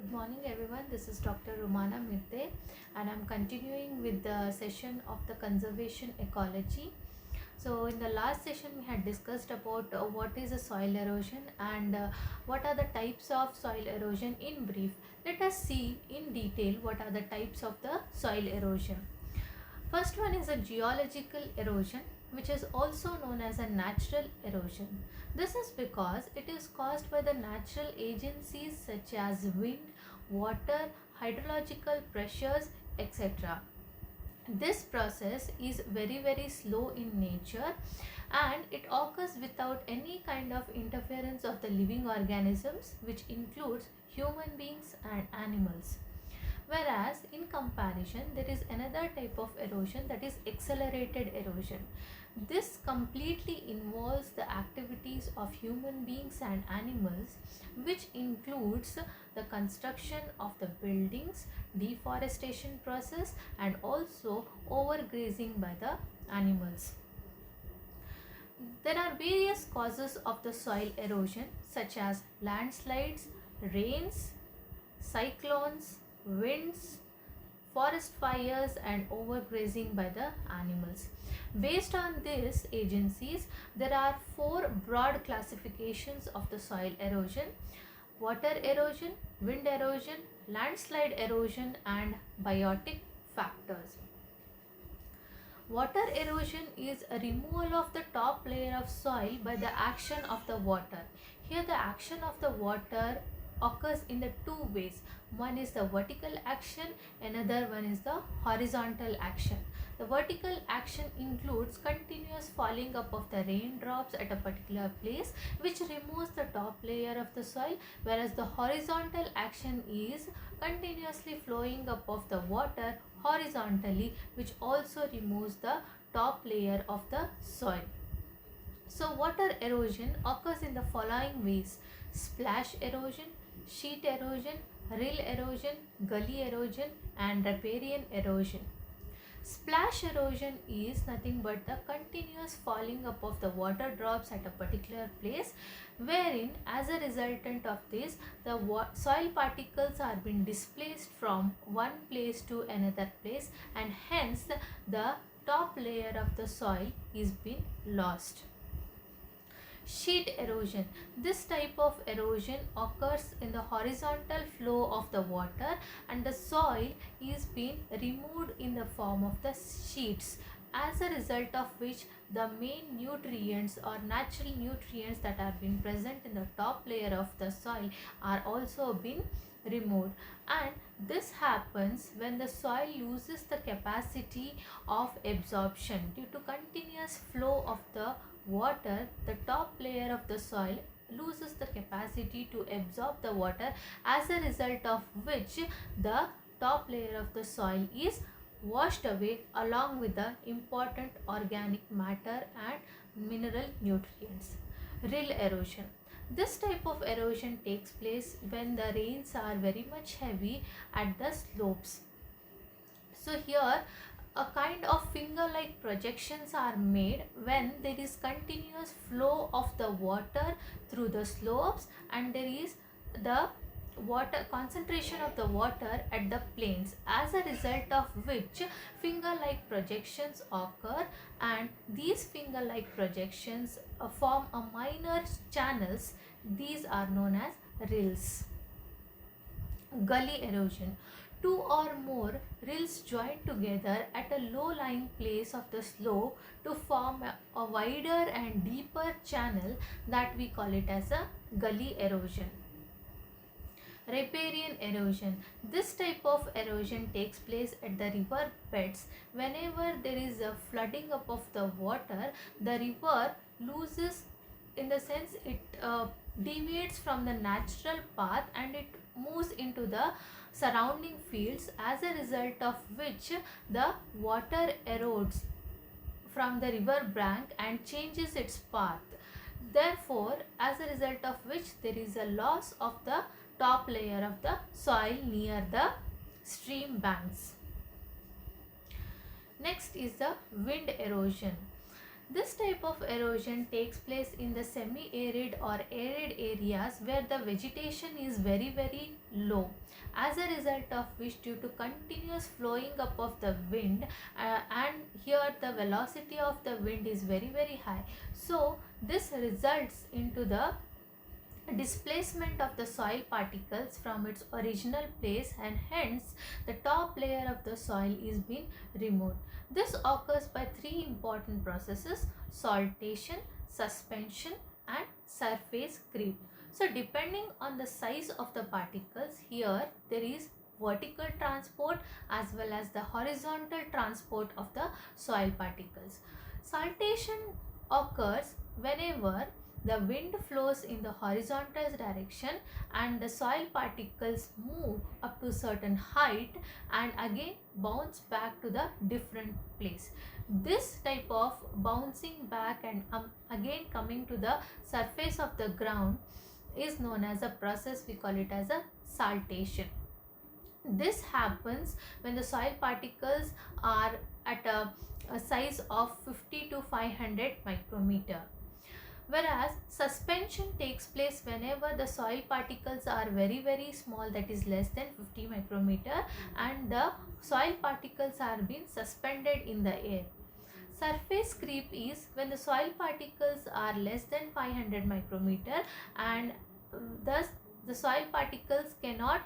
Good morning everyone, this is Dr. Rumana Mirte and I'm continuing with the session of the conservation ecology. So in the last session we had discussed about what is a soil erosion and what are the types of soil erosion in brief. Let us see in detail what are the types of the soil erosion. First one is a geological erosion, which is also known as a natural erosion. This is because it is caused by the natural agencies such as wind, water, hydrological pressures, etc. This process is very slow in nature and it occurs without any kind of interference of the living organisms, which includes human beings and animals. Whereas in comparison, there is another type of erosion, that is accelerated erosion. This completely involves the activities of human beings and animals, which includes the construction of the buildings, deforestation process, and also overgrazing by the animals. There are various causes of the soil erosion such as landslides, rains, cyclones, winds, forest fires, and overgrazing by the animals. Based on these agencies, there are four broad classifications of the soil erosion: water erosion, wind erosion, landslide erosion, and biotic factors. Water erosion is a removal of the top layer of soil by the action of the water. Here the action of the water occurs in the two ways. One is the vertical action, another one is the horizontal action. The vertical action includes continuous falling up of the raindrops at a particular place, which removes the top layer of the soil, whereas the horizontal action is continuously flowing up of the water horizontally, which also removes the top layer of the soil. So water erosion occurs in the following ways: splash erosion, sheet erosion, rill erosion, gully erosion, and riparian erosion. Splash erosion is nothing but the continuous falling up of the water drops at a particular place, wherein as a resultant of this, the soil particles are being displaced from one place to another place, and hence the top layer of the soil is being lost. Sheet erosion. This type of erosion occurs in the horizontal flow of the water and the soil is being removed in the form of the sheets, as a result of which the main nutrients or natural nutrients that are being present in the top layer of the soil are also being removed. And this happens when the soil loses the capacity of absorption due to continuous flow of the water. The top layer of the soil loses the capacity to absorb the water, as a result of which the top layer of the soil is washed away along with the important organic matter and mineral nutrients. Rill erosion. This type of erosion takes place when the rains are very much heavy at the slopes. So here a kind of finger-like projections are made when there is continuous flow of the water through the slopes and there is the water concentration of the water at the plains, as a result of which finger-like projections occur, and these finger-like projections form a minor channels. These are known as rills. Gully erosion. Two or more rills join together at a low-lying place of the slope to form a wider and deeper channel, that we call it as a gully erosion. Riparian erosion. This type of erosion takes place at the river beds. Whenever there is a flooding up of the water, the river loses, in the sense it deviates from the natural path and it moves into the surrounding fields, as a result of which the water erodes from the river bank and changes its path. Therefore, as a result of which there is a loss of the top layer of the soil near the stream banks. Next is the wind erosion. This type of erosion takes place in the semi-arid or arid areas where the vegetation is very low, as a result of which, due to continuous flowing up of the wind, and here the velocity of the wind is very high, so this results into the displacement of the soil particles from its original place, and hence the top layer of the soil is being removed. This occurs by three important processes: saltation, suspension, and surface creep. So depending on the size of the particles, here there is vertical transport as well as the horizontal transport of the soil particles. Saltation occurs whenever the wind flows in the horizontal direction and the soil particles move up to certain height and again bounce back to the different place. This type of bouncing back and again coming to the surface of the ground is known as a process, we call it as a saltation. This happens when the soil particles are at a size of 50 to 500 micrometer. Whereas suspension takes place whenever the soil particles are very small, that is less than 50 micrometer, and the soil particles are being suspended in the air. Surface creep is when the soil particles are less than 500 micrometer and thus the soil particles cannot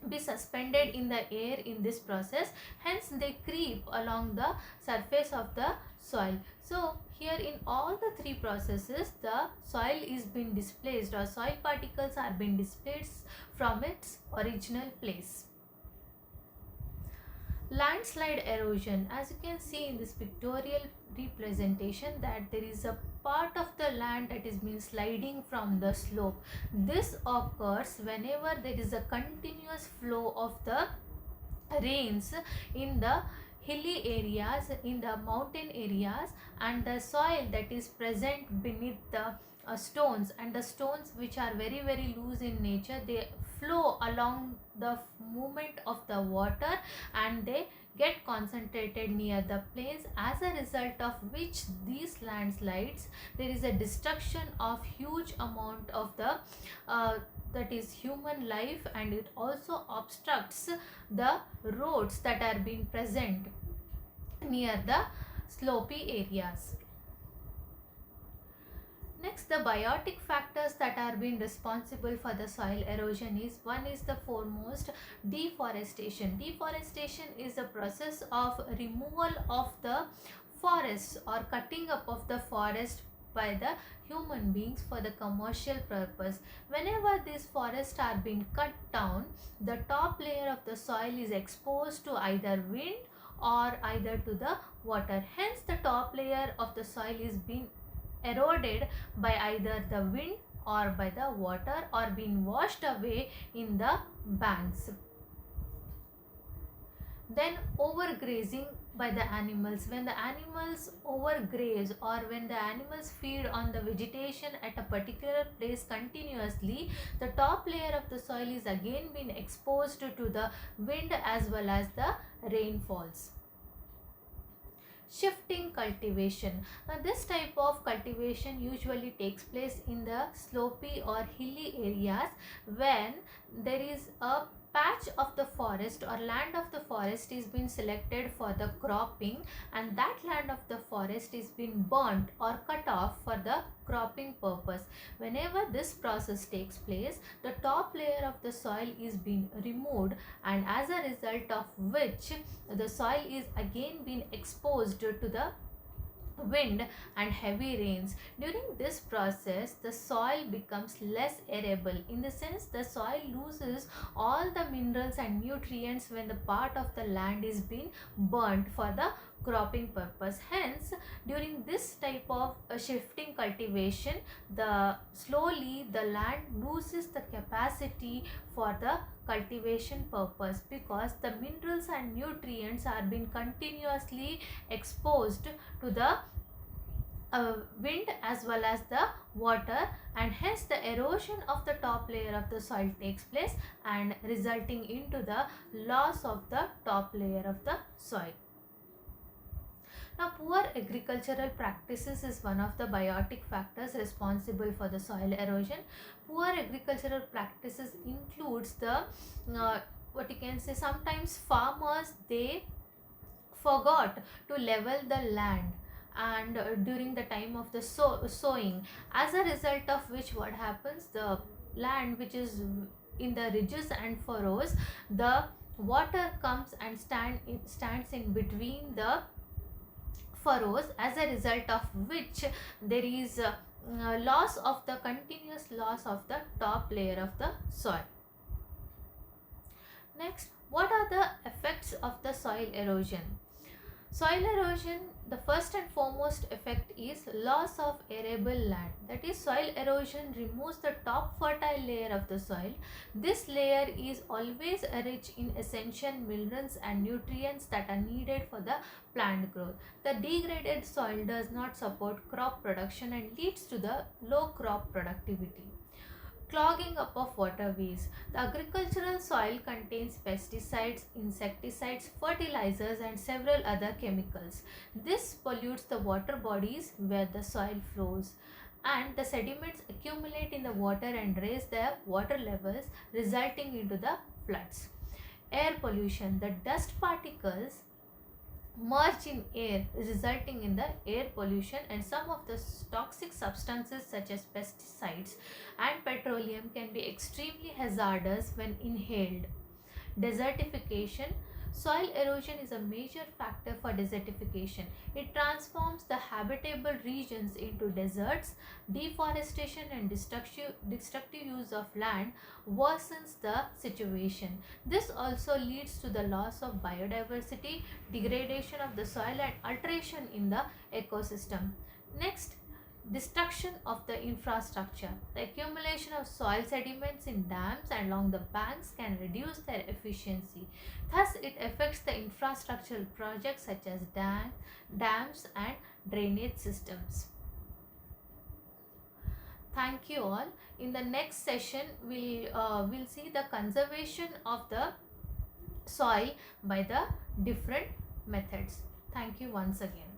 be suspended in the air in this process, hence they creep along the surface of the soil. So here in all the three processes, the soil is being displaced or soil particles are being displaced from its original place. Landslide erosion, as you can see in this pictorial representation, that there is a part of the land that is being sliding from the slope. This occurs whenever there is a continuous flow of the rains in the hilly areas, in the mountain areas, and the soil that is present beneath the stones, and the stones which are very loose in nature, they flow along the movement of the water and they get concentrated near the plains, as a result of which these landslides, there is a destruction of huge amount of the that is human life, and it also obstructs the roads that are being present near the slopy areas. Next, the biotic factors that are being responsible for the soil erosion is, one is the foremost, deforestation. Deforestation is the process of removal of the forests or cutting up of the forest by the human beings for the commercial purpose. Whenever these forests are being cut down, the top layer of the soil is exposed to either wind or either to the water. Hence the top layer of the soil is being eroded by either the wind or by the water or being washed away in the banks. Then overgrazing by the animals. When the animals overgraze or when the animals feed on the vegetation at a particular place continuously, the top layer of the soil is again being exposed to the wind as well as the rainfalls. Shifting cultivation. Now this type of cultivation usually takes place in the slopy or hilly areas when there is a patch of the forest or land of the forest is being selected for the cropping, and that land of the forest is being burnt or cut off for the cropping purpose. Whenever this process takes place, the top layer of the soil is being removed, and as a result of which the soil is again being exposed to the wind and heavy rains. During this process, the soil becomes less arable, in the sense the soil loses all the minerals and nutrients when the part of the land is being burnt for the cropping purpose. Hence during this type of shifting cultivation, slowly the land loses the capacity for the cultivation purpose, because the minerals and nutrients are being continuously exposed to the wind as well as the water, and hence the erosion of the top layer of the soil takes place and resulting into the loss of the top layer of the soil. Now, poor agricultural practices is one of the biotic factors responsible for the soil erosion. Poor agricultural practices includes the what you can say, sometimes farmers they forgot to level the land, and during the time of the sowing, as a result of which what happens, the land which is in the ridges and furrows, the water comes and stands in between the furrows, as a result of which there is loss of the continuous loss of the top layer of the soil. Next, what are the effects of the soil erosion? Soil erosion, the first and foremost effect is loss of arable land. That is, soil erosion removes the top fertile layer of the soil. This layer is always rich in essential minerals and nutrients that are needed for the plant growth. The degraded soil does not support crop production and leads to the low crop productivity. Clogging up of waterways. The agricultural soil contains pesticides, insecticides, fertilizers, and several other chemicals. This pollutes the water bodies where the soil flows, and the sediments accumulate in the water and raise their water levels, resulting into the floods. Air pollution. The dust particles merge in air, resulting in the air pollution, and some of the toxic substances such as pesticides and petroleum can be extremely hazardous when inhaled. Desertification. Soil erosion is a major factor for desertification. It transforms the habitable regions into deserts. Deforestation and destructive use of land worsens the situation. This also leads to the loss of biodiversity, degradation of the soil, and alteration in the ecosystem. Next, destruction of the infrastructure. The accumulation of soil sediments in dams and along the banks can reduce their efficiency. Thus, it affects the infrastructural projects such as dams and drainage systems. Thank you all. In the next session, we'll see the conservation of the soil by the different methods. Thank you once again.